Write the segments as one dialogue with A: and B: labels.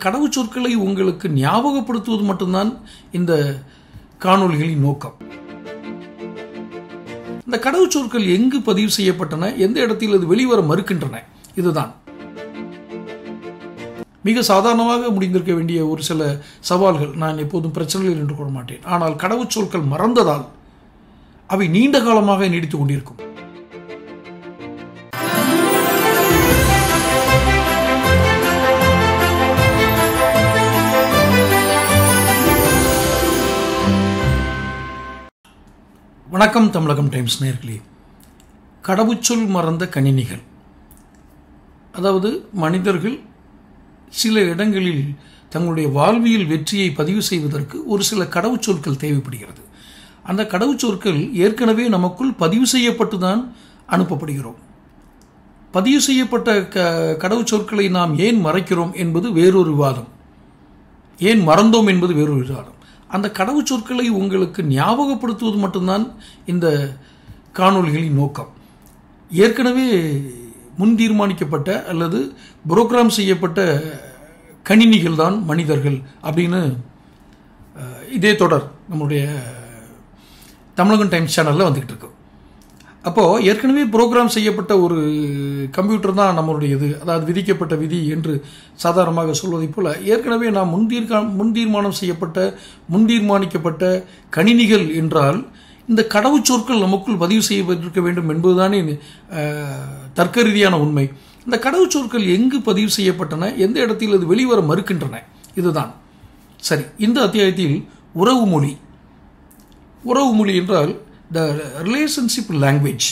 A: கடவுச்சொற்களை உங்களுக்கு ஞாபகப்படுத்துவது மட்டும்தான் இந்த காணொளிகளின் நோக்கம். இந்த கடவுச்சொற்கள் எங்கு பதிவு செய்யப்பட்டன, எந்த இடத்தில் அது வெளிவர மறுக்கின்றன, இதுதான் மிக சாதாரணமாக முடிந்திருக்க வேண்டிய ஒரு சில சவால்கள். நான் எப்போதும் பிரச்சனைகள் என்று கூற மாட்டேன். ஆனால் கடவுச்சொற்கள் மறந்ததால் அவை நீண்ட காலமாக நீடித்துக் கொண்டிருக்கும். வணக்கம் தமிழகம் டைம்ஸ் நேயர்களே. கடவுச்சொல் மறந்த கணினிகள். அதாவது மனிதர்கள் சில இடங்களில் தங்களுடைய வாழ்வியல் வெற்றியை பதிவு செய்வதற்கு ஒரு சில கடவுச்சொற்கள் தேவைப்படுகிறது. அந்த கடவுச்சொற்கள் ஏற்கனவே நமக்குள் பதிவு செய்யப்பட்டு தான் அனுப்பப்படுகிறோம். பதிவு செய்யப்பட்ட கடவுச்சொற்களை நாம் ஏன் மறைக்கிறோம் என்பது வேறொரு விவாதம். ஏன் மறந்தோம் என்பது வேறொரு விவாதம். அந்த கடவுச்சொற்களை உங்களுக்கு ஞாபகப்படுத்துவது மட்டும்தான் இந்த காணொளிகளின் நோக்கம். ஏற்கனவே முன் தீர்மானிக்கப்பட்ட அல்லது புரோகிராம் செய்யப்பட்ட கணினிகள் தான் மனிதர்கள் அப்படின்னு இதே தொடர் நம்முடைய தமிழகம் டைம்ஸ் சேனலில் வந்துக்கிட்டு இருக்கு. அப்போது ஏற்கனவே புரோகிராம் செய்யப்பட்ட ஒரு கம்ப்யூட்டர் தான் நம்மளுடையது, அதாவது விதிக்கப்பட்ட விதி என்று சாதாரணமாக சொல்வதைப் போல ஏற்கனவே நாம் முன் தீர்மானிக்கப்பட்ட கணினிகள் என்றால் இந்த கடவுச்சொற்கள் நமக்குள் பதிவு செய்யப்பட்டிருக்க வேண்டும் என்பதுதானே தர்க்க ரீதியான உண்மை. இந்த கடவுச்சொற்கள் எங்கு பதிவு செய்யப்பட்டன, எந்த இடத்தில் அது வெளிவர மறுக்கின்றன, இதுதான் சரி. இந்த அத்தியாயத்தில் உறவு மொழி என்றால் த ரிலேஷன்ஷிப் லாங்குவேஜ்.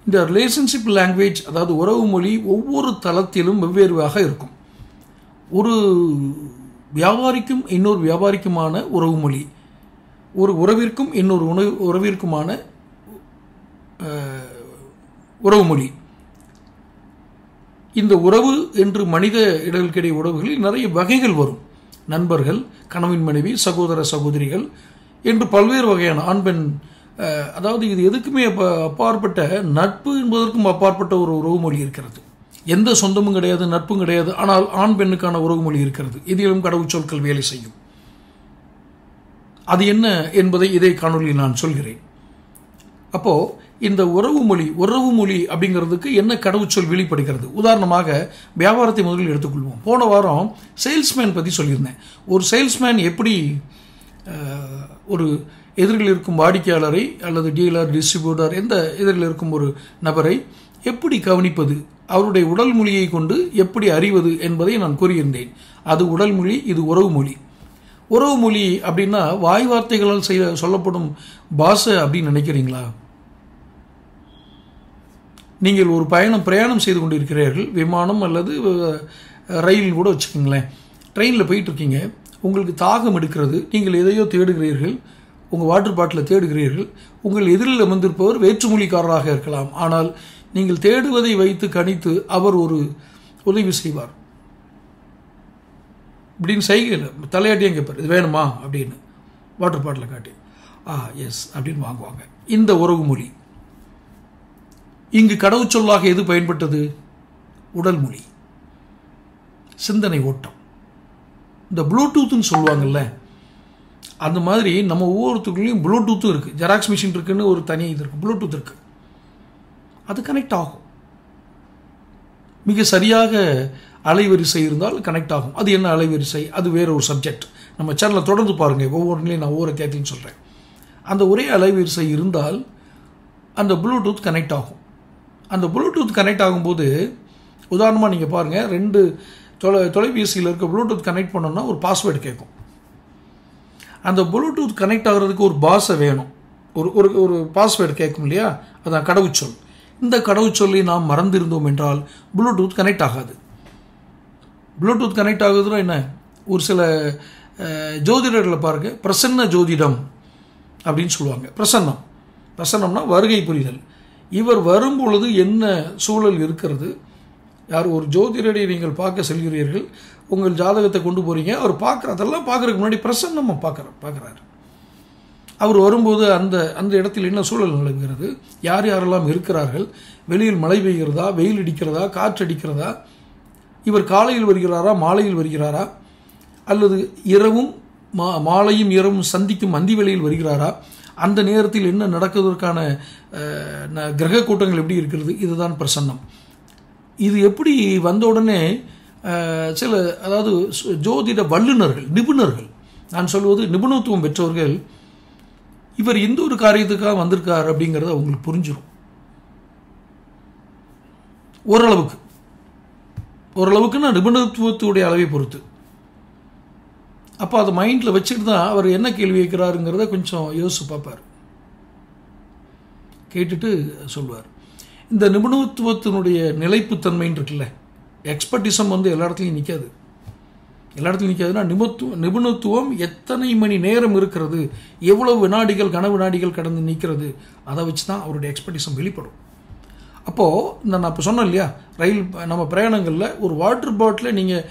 A: இந்த ரிலேஷன்ஷிப் லாங்குவேஜ் அதாவது உறவு மொழி ஒவ்வொரு தளத்திலும் வெவ்வேறுவாக இருக்கும். ஒரு வியாபாரிக்கும் இன்னொரு வியாபாரிக்குமான உறவு மொழி, ஒரு உறவிற்கும் இன்னொரு உறவிற்குமான உறவு மொழி. இந்த உறவு என்று மனித இடங்களுக்கிடையே உறவுகளில் நிறைய வகைகள் வரும். நண்பர்கள், கணவன் மனைவி, சகோதர சகோதரிகள் என்று பல்வேறு வகையான ஆண் பெண், அதாவது இது எதுக்குமே அப்பாற்பட்ட நட்பு என்பதற்கும் அப்பாற்பட்ட ஒரு உறவு மொழி இருக்கிறது. எந்த சொந்தமும் கிடையாது, நட்பும் கிடையாது, ஆனால் ஆண் பெண்ணுக்கான உறவு மொழி இருக்கிறது. இதிலும் கடவுச்சொற்கள் வேலை செய்யும். அது என்ன என்பதை இதே காணொலியில் நான் சொல்கிறேன். அப்போது இந்த உறவு மொழி அப்படிங்கிறதுக்கு என்ன கடவுச்சொல் வெளிப்படுகிறது. உதாரணமாக வியாபாரத்தை முதலில் எடுத்துக்கொள்வோம். போன வாரம் சேல்ஸ்மேன் பற்றி சொல்லியிருந்தேன். ஒரு சேல்ஸ்மேன் எப்படி ஒரு எதிரில் இருக்கும் வாடிக்கையாளரை அல்லது டீலர், டிஸ்ட்ரிபியூட்டர், எந்த எதிரில் இருக்கும் ஒரு நபரை எப்படி கவனிப்பது, அவருடைய உடல் மொழியை கொண்டு எப்படி அறிவது என்பதை நான் கூறியிருந்தேன். அது உடல் மொழி, இது உறவு மொழி. உறவு மொழி அப்படின்னா வாய் வார்த்தைகளால் சொல்லப்படும் பாஷை அப்படின்னு நினைக்கிறீங்களா? நீங்கள் ஒரு பிரயாணம் செய்து கொண்டிருக்கிறீர்கள், விமானம் அல்லது ரயில் கூட வச்சுக்கோங்களேன். ட்ரெயினில் போயிட்டு இருக்கீங்க, உங்களுக்கு தாகம் எடுக்கிறது, நீங்கள் எதையோ தேடுகிறீர்கள், உங்கள் வாட்டர் பாட்டிலை தேடுகிறீர்கள். உங்கள் எதிரில் அமர்ந்திருப்பவர் வேற்றுமொழிக்காரராக இருக்கலாம். ஆனால் நீங்கள் தேடுவதை வைத்து கணித்து அவர் ஒரு உதவி செய்வார். இப்படின்னு செய்யல, தலையாட்டியும் கேட்பார், இது வேணுமா அப்படின்னு வாட்டர் பாட்டிலை காட்டி எஸ் அப்படின்னு வாங்குவாங்க. இந்த உறவு மொழி. இங்கு கடவுச்சொல்லாக எது பயன்பட்டது? உடல் மொழி, சிந்தனை ஓட்டம். இந்த ப்ளூடூத்னு சொல்லுவாங்கல்ல, அந்த மாதிரி நம்ம ஒவ்வொருத்துக்குள்ளேயும் ப்ளூடூத்தும் இருக்குது. ஜெராக்ஸ் மிஷின் இருக்குன்னு ஒரு தனி இது இருக்குது, ப்ளூடூத் இருக்குது. அது கனெக்ட் ஆகும். மிக சரியாக அலைவரிசை இருந்தால் கனெக்ட் ஆகும். அது என்ன அலைவரிசை, அது வேற ஒரு சப்ஜெக்ட். நம்ம சேனலில் தொடர்ந்து பாருங்கள், ஒவ்வொன்றிலையும் நான் ஒவ்வொரு தேர்தலையும் சொல்கிறேன். அந்த ஒரே அலைவரிசை இருந்தால் அந்த ப்ளூடூத் கனெக்ட் ஆகும். அந்த ப்ளூடூத் கனெக்ட் ஆகும்போது உதாரணமாக நீங்கள் பாருங்கள், 2 தொலைபேசியில் இருக்க ப்ளூடூத் கனெக்ட் பண்ணோம்னா ஒரு பாஸ்வேர்டு கேட்கும். அந்த ப்ளூடூத் கனெக்ட் ஆகிறதுக்கு ஒரு பாஷை வேணும், ஒரு பாஸ்வேர்டு கேட்கும் இல்லையா, அதான் கடவுச்சொல். இந்த கடவுச்சொல்லை நாம் மறந்திருந்தோம் என்றால் ப்ளூடூத் கனெக்ட் ஆகாது. ப்ளூடூத் கனெக்ட் ஆகுதுன்னா என்ன, ஒரு சில ஜோதிடர்களை பாருங்கள், பிரசன்ன ஜோதிடம் அப்படின்னு சொல்லுவாங்க. பிரசன்னம்னா வருகை புரிதல். இவர் வரும்பொழுது என்ன சூழல் இருக்கிறது, யார் ஒரு ஜோதிடரை நீங்கள் பார்க்க செல்கிறீர்கள், உங்கள் ஜாதகத்தை கொண்டு போகிறீங்க, அவர் அதெல்லாம் பார்க்குறதுக்கு முன்னாடி பிரசன்னமாக பார்க்குறாரு. அவர் வரும்போது அந்த இடத்தில் என்ன சூழல் நிலவுகிறது, யார் யாரெல்லாம் இருக்கிறார்கள், வெளியில் மழை பெய்கிறதா, வெயில் அடிக்கிறதா, காற்று அடிக்கிறதா, இவர் காலையில் வருகிறாரா, மாலையில் வருகிறாரா, அல்லது இரவும் மாலையும் இரவும் சந்திக்கும் அந்தி வேளையில் வருகிறாரா, அந்த நேரத்தில் என்ன நடக்குவதற்கான கிரக கூட்டங்கள் எப்படி இருக்கிறது, இதுதான் பிரசன்னம். இது எப்படி வந்த உடனே சில அதாவது ஜோதிட வல்லுநர்கள், நிபுணர்கள், நான் சொல்வது நிபுணத்துவம் பெற்றவர்கள், இவர் எந்த ஒரு காரியத்துக்காக வந்திருக்கார் அப்படிங்கிறத அவங்களுக்கு புரிஞ்சிடும். ஓரளவுக்குன்னா நிபுணத்துவத்துடைய அளவை பொறுத்து. அப்போ அதை மைண்டில் வச்சுட்டு தான் அவர் என்ன கேள்வி கேட்கிறாருங்கிறத கொஞ்சம் யோசிச்சு பார்ப்பார், கேட்டுட்டு சொல்வார். இந்த நிபுணத்துவத்தினுடைய நிலைப்புத்தன்மைன்னு இருக்குல்ல, எக்ஸ்பர்டிசம் எல்லா இடத்துலையும் நிற்காது. எல்லா இடத்துலையும் நிற்காதுன்னா நிபுணத்துவம் எத்தனை மணி நேரம் இருக்கிறது, எவ்வளவு வினாடிகள் கன வினாடிகள் கடந்து நிற்கிறது, அதை வச்சு தான் அவருடைய எக்ஸ்பர்டிசம் வெளிப்படும். அப்போது நான் இப்போ சொன்னேன் இல்லையா, ரயில் நம்ம பிரயாணங்களில் ஒரு வாட்டர் பாட்டில் நீங்கள்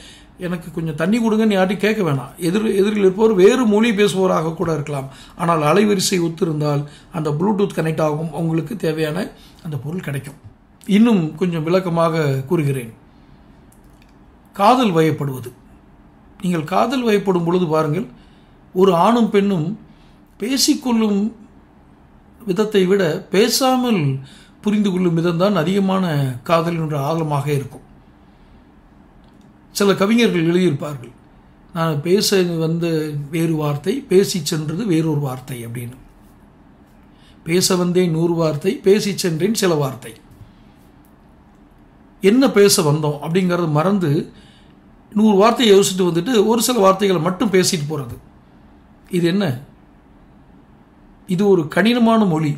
A: எனக்கு கொஞ்சம் தண்ணி கொடுங்கன்னு யார்ட்டையும் கேட்க வேணாம். எதிரில் இருப்பவர் வேறு மொழி பேசுபவராக கூட இருக்கலாம், ஆனால் அலைவரிசை ஒத்திருந்தால் அந்த ப்ளூடூத் கனெக்ட் ஆகும், உங்களுக்கு தேவையான அந்த பொருள் கிடைக்கும். இன்னும் கொஞ்சம் விளக்கமாக கூறுகிறேன். காதல் வயப்படுவது. நீங்கள் காதல் வயப்படும் பொழுது பாருங்கள், ஒரு ஆணும் பெண்ணும் பேசிக்கொள்ளும் விதத்தை விட பேசாமல் புரிந்து கொள்ளும் விதம்தான் அதிகமான காதலினுடைய ஆழமாக இருக்கும். சில கவிஞர்கள் எழுதியிருப்பார்கள், நான் பேச வந்த வேறு வார்த்தை, பேசி சென்றது வேறொரு வார்த்தை அப்படின்னு. பேச வந்தேன் 100 வார்த்தை, பேசி சென்றேன் சில வார்த்தை. என்ன பேச வந்தோம் அப்படிங்கிறது மறந்து 100 வார்த்தையை யோசிச்சுட்டு வந்துட்டு ஒரு சில வார்த்தைகளை மட்டும் பேசிட்டு போகிறது. இது என்ன? இது ஒரு கடினமான மொழி.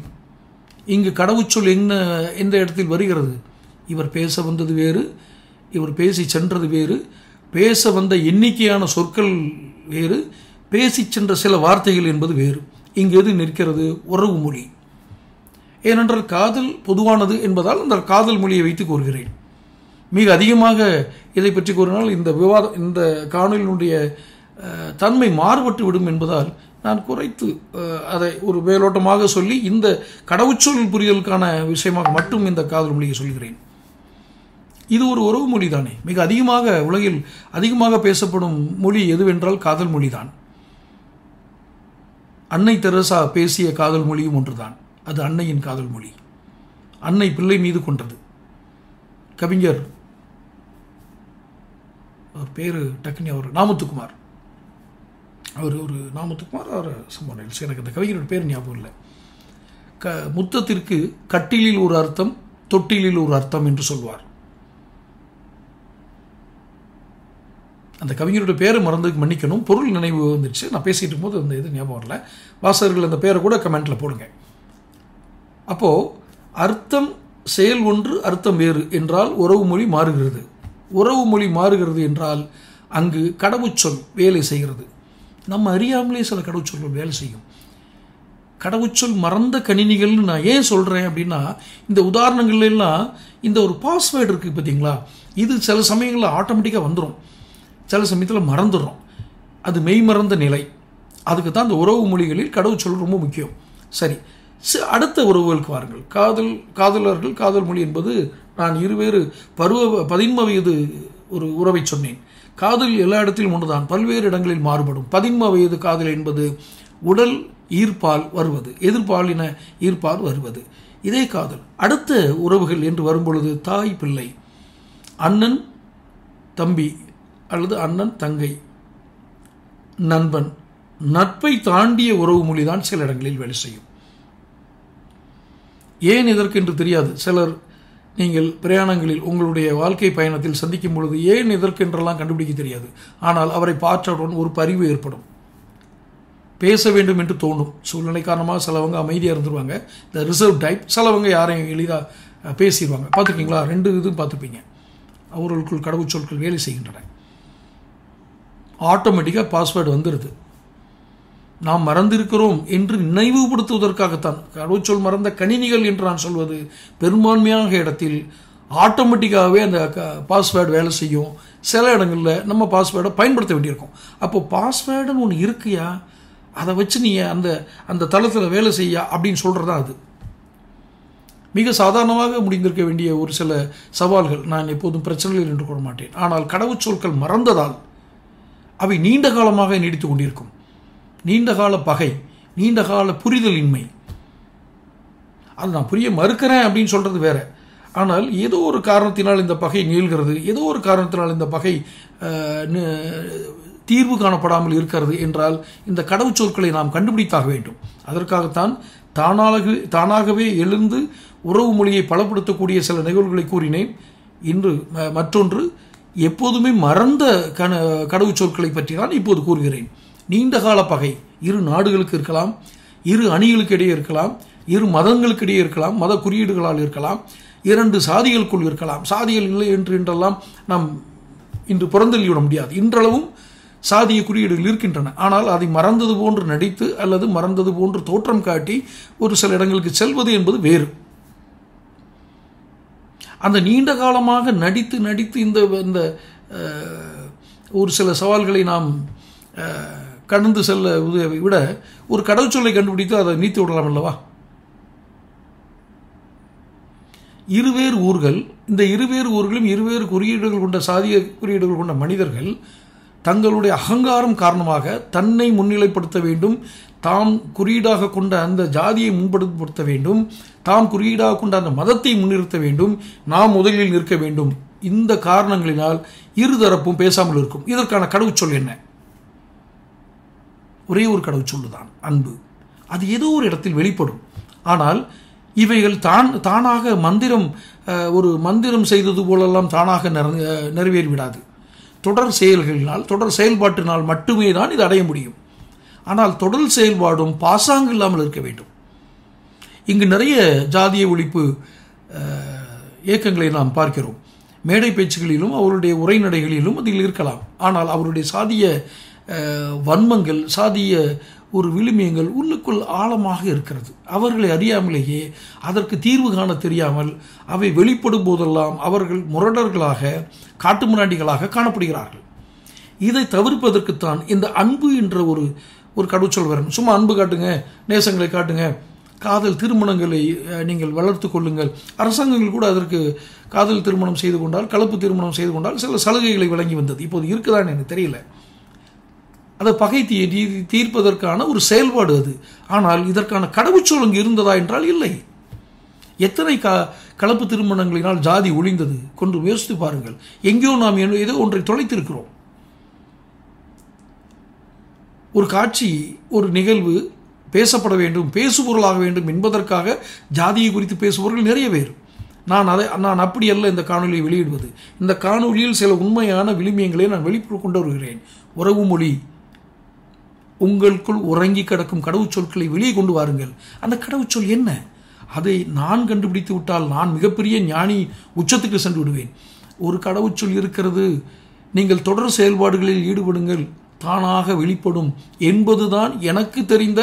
A: இங்கு கடவுச்சொல் எந்த இடத்தில் வருகிறது? இவர் பேச வந்தது வேறு, இவர் பேசி சென்றது வேறு, பேச வந்த எண்ணிக்கையான சொற்கள் வேறு, பேசி சென்ற சில வார்த்தைகள் என்பது வேறு. இங்கு எது நிற்கிறது? உறவு மொழி. ஏனென்றால் காதல் பொதுவானது என்பதால் அந்த காதல் மொழியை வைத்து கூறுகிறேன். மிக அதிகமாக இதை பற்றி கூறினால் இந்த காணொலியினுடைய தன்மை மாறுபட்டு விடும் என்பதால் நான் குறைத்து அதை ஒரு மேலோட்டமாக சொல்லி இந்த கடவுச்சொல் புரிதலுக்கான விஷயமாக மட்டும் இந்த காதல் மொழியை சொல்கிறேன். இது ஒரு உறவு மொழி தானே. மிக அதிகமாக உலகில் அதிகமாக பேசப்படும் மொழி எதுவென்றால் காதல் மொழி தான். அன்னை தெரசா பேசிய காதல் மொழியும் ஒன்றுதான். அது அன்னையின் காதல் மொழி. அன்னை பிள்ளை மீது கொண்டது. கவிஞர், அவர் பேரு டக்குனி, அவர் நாமத்துக்குமார், அவர் ஒரு நாமத்துக்குமார், அவர் சம்பவம், எனக்கு அந்த கவிஞரோட பேர் ஞாபகம் இல்லை. முத்தத்திற்கு கட்டிலில் ஒரு அர்த்தம், தொட்டிலில் ஒரு அர்த்தம் என்று சொல்வார். அந்த கவிஞரோட பேரை மறந்துக்கு மன்னிக்கணும், பொருள் நினைவு வந்துடுச்சு. நான் பேசிட்டு இருக்கும்போது அந்த இது ஞாபகம் வரல. வாசகர்கள் அந்த பேரை கூட கமெண்ட்டில் போடுங்க. அப்போது அர்த்தம் செயல் ஒன்று, அர்த்தம் வேறு என்றால் உறவு மொழி மாறுகிறது. உறவு மொழி மாறுகிறது என்றால் அங்கு கடவுச்சொல் வேலை செய்கிறது. நம்ம அறியாமலே சில கடவுச்சொல்கள் வேலை செய்யும். கடவுச்சொல் மறந்த கணினிகள்னு நான் ஏன் சொல்கிறேன் அப்படின்னா, இந்த உதாரணங்கள்லாம் இந்த ஒரு பாஸ்வேர்டு இருக்குது பார்த்தீங்களா, இது சில சமயங்களில் ஆட்டோமேட்டிக்காக வந்துடும், சில சமயத்தில் மறந்துடும். அது மெய் மறந்த நிலை. அதுக்கு தான் இந்த உறவு மொழிகளில் கடவுச்சொல் ரொம்ப முக்கியம். சரி, அடுத்த உறவுகளுக்கு வாருங்கள். காதலர்கள், காதல் மொழி என்பது நான் இருவேறு 13 வயது ஒரு உறவை சொன்னேன். காதல் எல்லா இடத்திலும் ஒன்றுதான், பல்வேறு இடங்களில் மாறுபடும். 13 வயது காதல் என்பது உடல் ஈர்ப்பால் வருவது, எதிர்பாலின ஈர்ப்பால் வருவது, இதே காதல். அடுத்த உறவுகள் என்று வரும்பொழுது தாய் பிள்ளை, அண்ணன் தம்பி அல்லது அண்ணன் தங்கை, நண்பன், நட்பை தாண்டிய உறவு மொழிதான் சில இடங்களில் வேலை செய்யும். ஏன் இதற்கென்று தெரியாது. சிலர் நீங்கள் பிரயாணங்களில் உங்களுடைய வாழ்க்கை பயணத்தில் சந்திக்கும் பொழுது ஏன் இதற்கென்றெல்லாம் கண்டுபிடிக்க தெரியாது. ஆனால் அவரை பார்த்தவுடன் ஒரு பரிவு ஏற்படும், பேச வேண்டும் என்று தோணும். சூழ்நிலை காரணமாக சிலவங்க அமைதியாக இருந்துருவாங்க, இந்த ரிசர்வ் டைப். சிலவங்க யாரையும் எளிதாக பேசிடுவாங்க. பார்த்துருக்கீங்களா? 2 இதுவும் பார்த்துருப்பீங்க. அவர்களுக்குள் கடவுச்சொற்கள் வேலை செய்கின்றன. ஆட்டோமேட்டிக்காக பாஸ்வேர்டு வந்துடுது. நாம் மறந்திருக்கிறோம் என்று நினைவுபடுத்துவதற்காகத்தான். கடவுச்சொல் மறந்த கணினிகள் என்று நான் சொல்வது பெரும்பான்மையான இடத்தில் ஆட்டோமேட்டிக்காகவே அந்த பாஸ்வேர்டு வேலை செய்யும். சில இடங்களில் நம்ம பாஸ்வேர்டை பயன்படுத்த வேண்டியிருக்கும். அப்போ பாஸ்வேர்டுன்னு ஒன்று இருக்குயா, அதை வச்சு நீ அந்த தளத்தில் வேலை செய்யா அப்படின்னு சொல்கிறதா அது. மிக சாதாரணமாக முடிந்திருக்க வேண்டிய ஒரு சில சவால்கள். நான் எப்போதும் பிரச்சனைகள் என்று கூற மாட்டேன். ஆனால் கடவுச்சொற்கள் மறந்ததால் அவை நீண்ட காலமாக நீடித்து கொண்டிருக்கும். நீண்டகால பகை, நீண்டகால புரிதலின்மை, அது நான் புரிய மறுக்கிறேன் அப்படின்னு சொல்கிறது வேற. ஆனால் ஏதோ ஒரு காரணத்தினால் இந்த பகை நீள்கிறது, ஏதோ ஒரு காரணத்தினால் இந்த பகை தீர்வு காணப்படாமல் இருக்கிறது என்றால் இந்த கடவுச்சொற்களை நாம் கண்டுபிடித்தாக வேண்டும். அதற்காகத்தான் தானாகவே எழுந்து உறவு மொழியை பலப்படுத்தக்கூடிய சில நிகழ்வுகளை கூறினேன். இன்று மற்றொன்று எப்போதுமே மறந்த கடவுச்சொற்களை பற்றி தான் இப்போது கூறுகிறேன். நீண்டகால பகை இரு நாடுகளுக்கு இருக்கலாம், இரு அணிகளுக்கு இடையே இருக்கலாம், இரு மதங்களுக்கு இடையே இருக்கலாம், மத குறியீடுகளால் இருக்கலாம், இரண்டு சாதிகளுக்குள் இருக்கலாம். சாதிகள் இல்லை என்றெல்லாம் நாம் இன்று புறந்தள்ளிவிட முடியாது. இன்றளவும் சாதிய குறியீடுகள் இருக்கின்றன. ஆனால் அதை மறந்தது போன்று நடித்து அல்லது மறந்தது போன்று தோற்றம் காட்டி ஒரு சில இடங்களுக்கு செல்வது என்பது வேறு. அந்த நீண்ட காலமாக நடித்து நடித்து இந்த ஒரு சில சவால்களை நாம் கடந்து செல்ல உதவி விட ஒரு கடவுச்சொல்லை கண்டுபிடித்து அதை நீத்து விடலாம் அல்லவா? இருவேறு ஊர்கள், இந்த இருவேறு ஊர்களும் இருவேறு குறியீடுகள் கொண்ட சாதிய குறியீடுகள் கொண்ட மனிதர்கள் தங்களுடைய அகங்காரம் காரணமாக தன்னை முன்னிலைப்படுத்த வேண்டும், தாம் குறியீடாக கொண்ட அந்த ஜாதியை முன்படுத்த வேண்டும், தாம் குறியீடாக கொண்ட அந்த மதத்தை முன்னிறுத்த வேண்டும், நாம் முதலில் நிற்க வேண்டும். இந்த காரணங்களினால் இருதரப்பும் பேசாமல் இருக்கும். இதற்கான கடவுச்சொல் என்ன? ஒரே ஒரு கடவுச்சொல்லு தான், அன்பு. அது ஏதோ ஒரு இடத்தில் வெளிப்படும். ஆனால் இவைகள் தானாக ஒரு மந்திரம் செய்தது போலெல்லாம் தானாக நிறைவேறிவிடாது. தொடர் செயல்களினால், தொடர் செயல்பாட்டினால் மட்டுமே தான் இது அடைய முடியும். ஆனால் தொடர் செயல்பாடும் பாசாங்கு இல்லாமல் இருக்க வேண்டும். இங்கு நிறைய ஜாதிய ஒழிப்பு இயக்கங்களை நாம் பார்க்கிறோம். மேடை பேச்சுகளிலும் அவருடைய உரைநடைகளிலும் அதில் இருக்கலாம். ஆனால் அவருடைய சாதிய வன்மங்கள், சாதிய ஒரு விழுமியங்கள் உள்ளுக்குள் ஆழமாக இருக்கிறது. அவர்களை அறியாமலேயே அதற்கு தீர்வு காண தெரியாமல் அவை வெளிப்படும் போதெல்லாம் அவர்கள் முரடர்களாக, காட்டுமிராண்டிகளாக காணப்படுகிறார்கள். இதை தவிர்ப்பதற்குத்தான் இந்த அன்பு என்ற ஒரு கடவுச்சொல் வரணும். சும்மா அன்பு காட்டுங்க, நேசங்களை காட்டுங்க, காதல் திருமணங்களை நீங்கள் வளர்த்து கொள்ளுங்கள். அரசாங்கங்கள் கூட அதற்கு காதல் திருமணம் செய்து கொண்டால், கலப்பு திருமணம் செய்து கொண்டால் சில சலுகைகளை வழங்கி வந்தது. இப்போது இருக்குதான்னு எனக்கு தெரியல. அதை பகை தீர்ப்பதற்கான ஒரு செயல்பாடு அது. ஆனால் இதற்கான கடவுச்சொல் அங்கு இருந்ததா என்றால் இல்லை. எத்தனை கலப்பு திருமணங்களினால் ஜாதி ஒழிந்தது கொண்டு யோசித்து பாருங்கள். எங்கேயோ நாம் ஏதோ ஒன்றை தொலைத்திருக்கிறோம். ஒரு காட்சி, ஒரு நிகழ்வு பேசப்பட வேண்டும், பேசுபொருளாக வேண்டும் என்பதற்காக ஜாதியை குறித்து பேசுபவர்கள் நிறைய பேர். நான் அப்படி அல்ல இந்த காணொலியை வெளியிடுவது. இந்த காணொலியில் சில உண்மையான விழுமியங்களை நான் வெளிப்புற கொண்டு வருகிறேன். உறவு மொழி, உங்களுக்குள் உறங்கி கிடக்கும் கடவுச்சொற்களை வெளியே கொண்டு வாருங்கள். அந்த கடவுச்சொல் என்ன? அதை நான் கண்டுபிடித்து விட்டால் நான் மிகப்பெரிய ஞானி உச்சத்துக்கு சென்று விடுவேன். ஒரு கடவுச்சொல் இருக்கிறது, நீங்கள் தொடர் செயல்பாடுகளில் ஈடுபடுங்கள், தானாக வெளிப்படும் என்பதுதான் எனக்கு தெரிந்த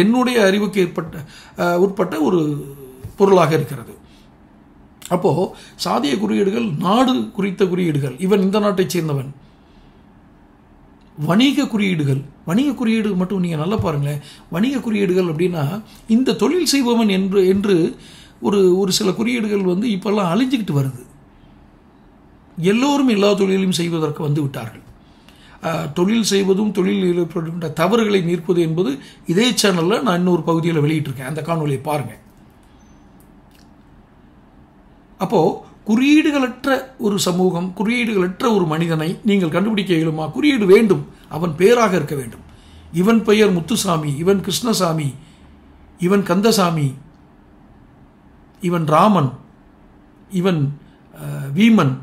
A: என்னுடைய அறிவுக்கு உட்பட்ட ஒரு பொருளாக இருக்கிறது. அப்போ சாதிய குறியீடுகள் நாடு குறித்த குறியீடுகள், இவன் இந்த நாட்டைச் சேர்ந்தவன். வணிக குறியீடுகள், வணிக குறியீடு மட்டும் நீங்கள் நல்லா பாருங்களேன். வணிக குறியீடுகள் அப்படின்னா இந்த தொழில் செய்பவன் என்று ஒரு சில குறியீடுகள் இப்பெல்லாம் அழிஞ்சிக்கிட்டு வருது. எல்லோரும் எல்லா தொழிலையும் செய்வதற்கு வந்து விட்டார்கள். தொழில் செய்வதும் தொழில் ஏற்படுகின்ற தவறுகளை நீர்ப்பது என்பது இதே சேனலில் நான் இன்னொரு பகுதியில் வெளியிட்டிருக்கேன். அந்த காணொலியை பாருங்கள். அப்போது குறியீடுகளற்ற ஒரு சமூகம், குறியீடுகளற்ற ஒரு மனிதனை நீங்கள் கண்டுபிடிக்க இயலுமா? குறியீடு வேண்டும், அவன் பெயராக இருக்க வேண்டும். இவன் பெயர் முத்துசாமி, இவன் கிருஷ்ணசாமி, இவன் கந்தசாமி, இவன் ராமன், இவன் வீமன்,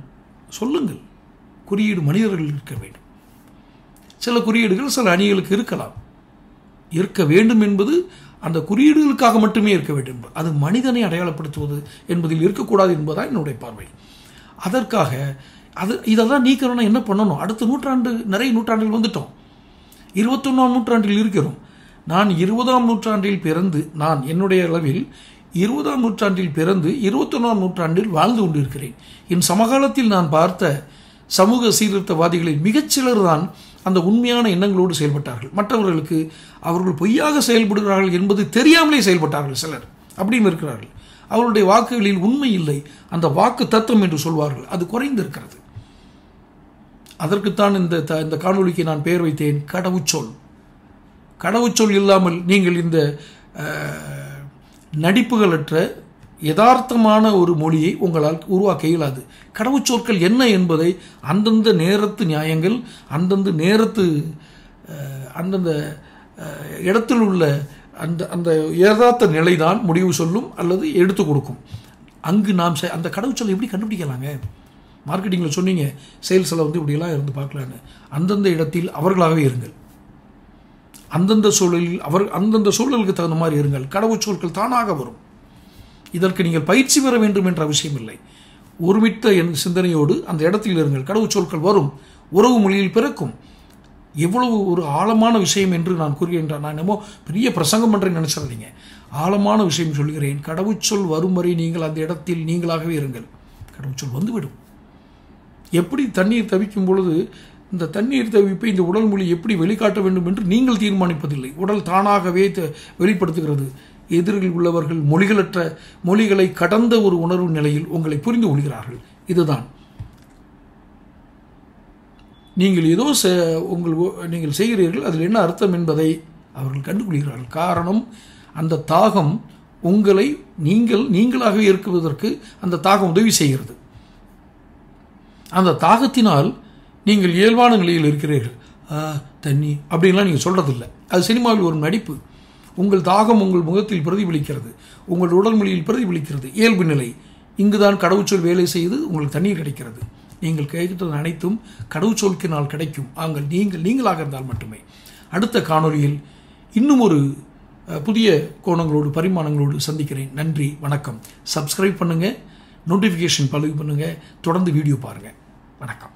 A: சொல்லுங்கள். குறியீடு மனிதர்கள் இருக்க வேண்டும். சில குறியீடுகள் சில அணிகளுக்கு இருக்கலாம். இருக்க வேண்டும் என்பது அந்த குறியீடுகளுக்காக மட்டுமே இருக்க வேண்டும். அது மனிதனை அடையாளப்படுத்துவது என்பதில் இருக்கக்கூடாது என்பதுதான் என்னுடைய பார்வை. அதற்காக இதெல்லாம் நீக்கணும்னா என்ன பண்ணணும்? அடுத்த நூற்றாண்டு, நிறைய நூற்றாண்டில் வந்துட்டோம். 21ஆம் நூற்றாண்டில் இருக்கிறோம். நான் 20ஆம் நூற்றாண்டில் பிறந்து, நான் என்னுடைய அளவில் 20ஆம் நூற்றாண்டில் பிறந்து 21ஆம் நூற்றாண்டில் வாழ்ந்து கொண்டிருக்கிறேன். என் சமகாலத்தில் நான் பார்த்த சமூக சீர்திருத்தவாதிகளில் மிகச்சிலர் தான் அந்த உண்மையான எண்ணங்களோடு செயல்பட்டார்கள். மற்றவர்களுக்கு அவர்கள் பொய்யாக செயல்படுகிறார்கள் என்பது தெரியாமலே செயல்பட்டார்கள். சிலர் அப்படியும் இருக்கிறார்கள். அவர்களுடைய வாக்குகளில் உண்மை இல்லை, அந்த வாக்கு தத்துவம் என்று சொல்வார்கள், அது குறைந்திருக்கிறது. அதற்குத்தான் இந்த காணொளிக்கு நான் பெயர் வைத்தேன் கடவுச்சொல். கடவுச்சொல் இல்லாமல் நீங்கள் இந்த நடிப்புகளற்ற யதார்த்தமான ஒரு மொழியை உங்களால் உருவாக்க இயலாது. கடவுச்சொற்கள் என்ன என்பதை அந்தந்த நேரத்து நியாயங்கள், அந்தந்த நேரத்து அந்தந்த இடத்தில் உள்ள அந்த யதார்த்த நிலைதான் முடிவு சொல்லும் அல்லது எடுத்து கொடுக்கும். அங்கு நாம் அந்த கடவுச்சொல்லை எப்படி கண்டுபிடிக்கலாங்க? மார்க்கெட்டிங்கில் சொன்னீங்க சேல்ஸில் இப்படியெல்லாம் இருந்து பார்க்கலான்னு. அந்தந்த இடத்தில் அவர்களாகவே இருங்கள், அந்தந்த சூழலில் அந்தந்த சூழலுக்கு தகுந்த மாதிரி இருங்கள். கடவுச்சொற்கள் தானாக வரும். இதற்கு நீங்கள் பயிற்சி பெற வேண்டும் என்ற அவசியம் இல்லை. ஒருமித்த சிந்தனையோடு அந்த இடத்தில் இருங்கள், கடவுச்சொற்கள் வரும், உறவு மொழியில் பிறக்கும். எவ்வளவு ஒரு ஆழமான விஷயம் என்று நான் கூறுகின்றேன். நான் என்னமோ பெரிய பிரசங்கம் பண்ணுறேன்னு நினச்சிடாதீங்க, ஆழமான விஷயம் சொல்கிறேன். கடவுச்சொல் வரும் வரை நீங்கள் அந்த இடத்தில் நீங்களாகவே இருங்கள், கடவுச்சொல் வந்துவிடும். எப்படி தண்ணீர் தவிக்கும் பொழுது இந்த தண்ணீர் தவிப்பை இந்த உடல் மொழி எப்படி வெளிக்காட்ட வேண்டும் என்று நீங்கள் தீர்மானிப்பதில்லை, உடல் தானாகவே வெளிப்படுத்துகிறது. எதிரில் உள்ளவர்கள் மொழிகளை கடந்த ஒரு உணர்வு நிலையில் உங்களை புரிந்து கொள்கிறார்கள். இதுதான் நீங்கள் ஏதோ நீங்கள் செய்கிறீர்கள், அதில் என்ன அர்த்தம் என்பதை அவர்கள் கண்டுகொள்கிறார்கள். காரணம், அந்த தாகம் உங்களை நீங்களாகவே இருக்குவதற்கு அந்த தாகம் உதவி செய்கிறது. அந்த தாகத்தினால் நீங்கள் இயல்பான நிலையில் இருக்கிறீர்கள். தண்ணி அப்படின்லாம் நீங்கள் சொல்கிறதில்லை, அது சினிமாவில் ஒரு நடிப்பு. உங்கள் தாகம் உங்கள் முகத்தில் பிரதிபலிக்கிறது, உங்கள் உடல் மொழியில் பிரதிபலிக்கிறது. இயல்பு நிலை. இங்குதான் கடவுச்சொல் வேலை செய்து உங்களுக்கு தண்ணீர் கிடைக்கிறது. நீங்கள் கேட்கிறது அனைத்தும் கடவுச்சொல்கினால் கிடைக்கும். நீங்களாக இருந்தால் மட்டுமே. அடுத்த காணொலியில் இன்னும் ஒரு புதிய கோணங்களோடு பரிமாணங்களோடு சந்திக்கிறேன். நன்றி, வணக்கம். சப்ஸ்கிரைப் பண்ணுங்கள், நோட்டிஃபிகேஷன் பதிவு பண்ணுங்கள், தொடர்ந்து வீடியோ பாருங்கள். வணக்கம்.